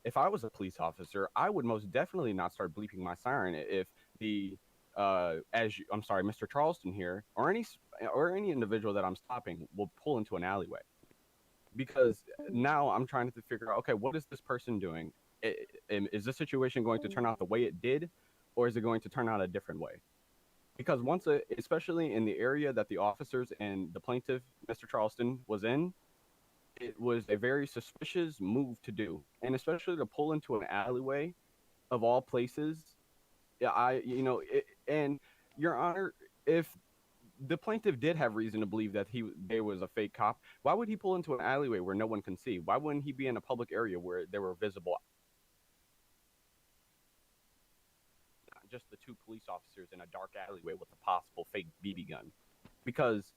if I was a police officer, I would most definitely not start bleeping my siren if Mr. Charleston here, or any individual that I'm stopping will pull into an alleyway, because now I'm trying to figure out, okay, what is this person doing? Is this situation going to turn out the way it did, or is it going to turn out a different way? Because especially in the area that the officers and the plaintiff, Mr. Charleston, was in, it was a very suspicious move to do, and especially to pull into an alleyway of all places. Yeah, and Your Honor, if the plaintiff did have reason to believe that they was a fake cop, why would he pull into an alleyway where no one can see? Why wouldn't he be in a public area where there were visible, not just the two police officers in a dark alleyway with a possible fake BB gun? Because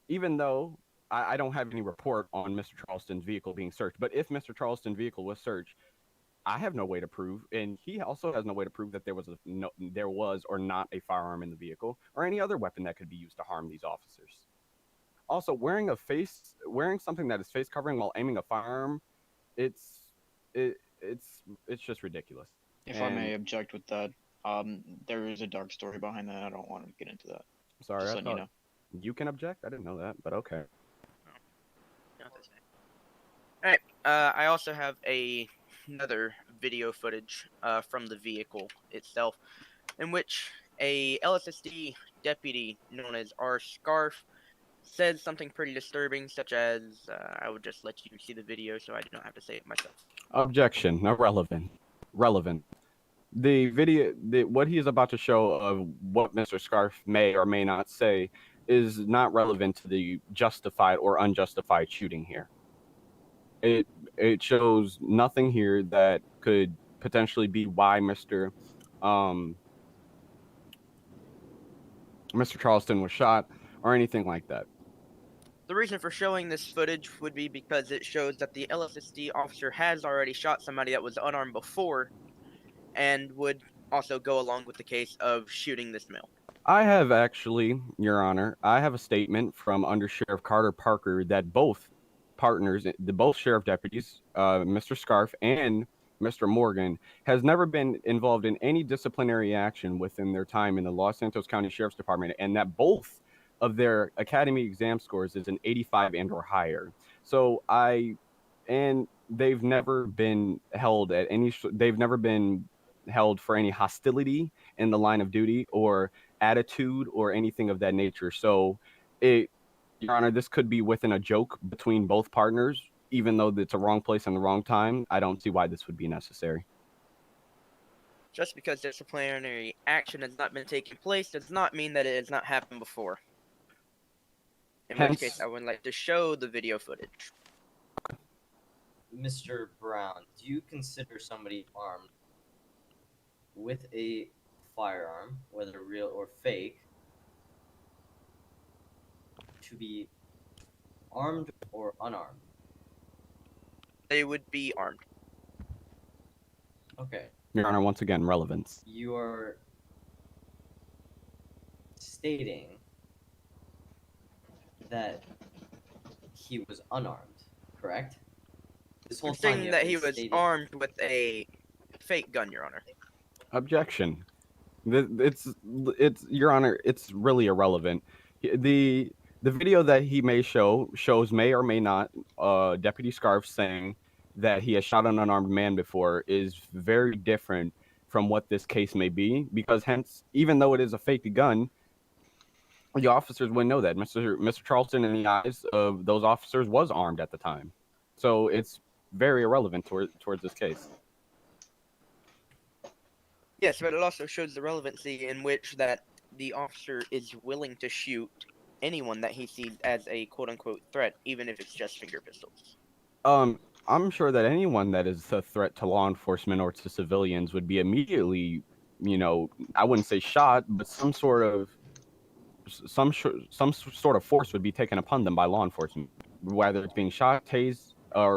even though I don't have any report on Mr. Charleston's vehicle being searched, but if Mr. Charleston's vehicle was searched, I have no way to prove, and he also has no way to prove that there was or not a firearm in the vehicle or any other weapon that could be used to harm these officers. Also, wearing something that is face covering while aiming a firearm, it's just ridiculous. If I may object with that, there is a dark story behind that. I don't want to get into that. Sorry, I thought you can object. I didn't know that, but okay. All right. I also have another video footage from the vehicle itself, in which a Lssd deputy known as R. Scarf says something pretty disturbing, such as, I would just let you see the video so I do not have to say it myself. Objection. Irrelevant. Relevant. The video, what he is about to show of what Mr. Scarf may or may not say is not relevant to the justified or unjustified shooting here. It shows nothing here that could potentially be why Mr. Charleston was shot or anything like that. The reason for showing this footage would be because it shows that the Lssd officer has already shot somebody that was unarmed before, and would also go along with the case of shooting this male. I have actually, Your Honor, I have a statement from Under Sheriff Carter Parker that both sheriff deputies, Mr. Scarf and Mr. Morgan, has never been involved in any disciplinary action within their time in the Los Santos County Sheriff's Department, and that both of their academy exam scores is an 85 and or higher. So they've never been held for any hostility in the line of duty or attitude or anything of that nature. So Your Honor, this could be within a joke between both partners, even though it's a wrong place and the wrong time. I don't see why this would be necessary. Just because disciplinary action has not been taking place does not mean that it has not happened before. In which case, I would like to show the video footage. Mr. Brown, do you consider somebody armed with a firearm, whether real or fake, to be armed or unarmed? They would be armed. Okay. Your Honor, once again, relevance. You are stating that he was unarmed, correct? This whole thing that he was armed with a fake gun, Your Honor. Objection. It's Your Honor, it's really irrelevant. The video that he may shows may or may not Deputy Scarf saying that he has shot an unarmed man before is very different from what this case may be, because hence, even though it is a fake gun, the officers wouldn't know that. Mr. Charleston, in the eyes of those officers, was armed at the time. So it's very irrelevant towards this case. Yes, but it also shows the relevancy in which that the officer is willing to shoot anyone that he sees as a quote-unquote threat, even if it's just finger pistols. I'm sure that anyone that is a threat to law enforcement or to civilians would be immediately, I wouldn't say shot, but some sort of force would be taken upon them by law enforcement, whether it's being shot, tased, or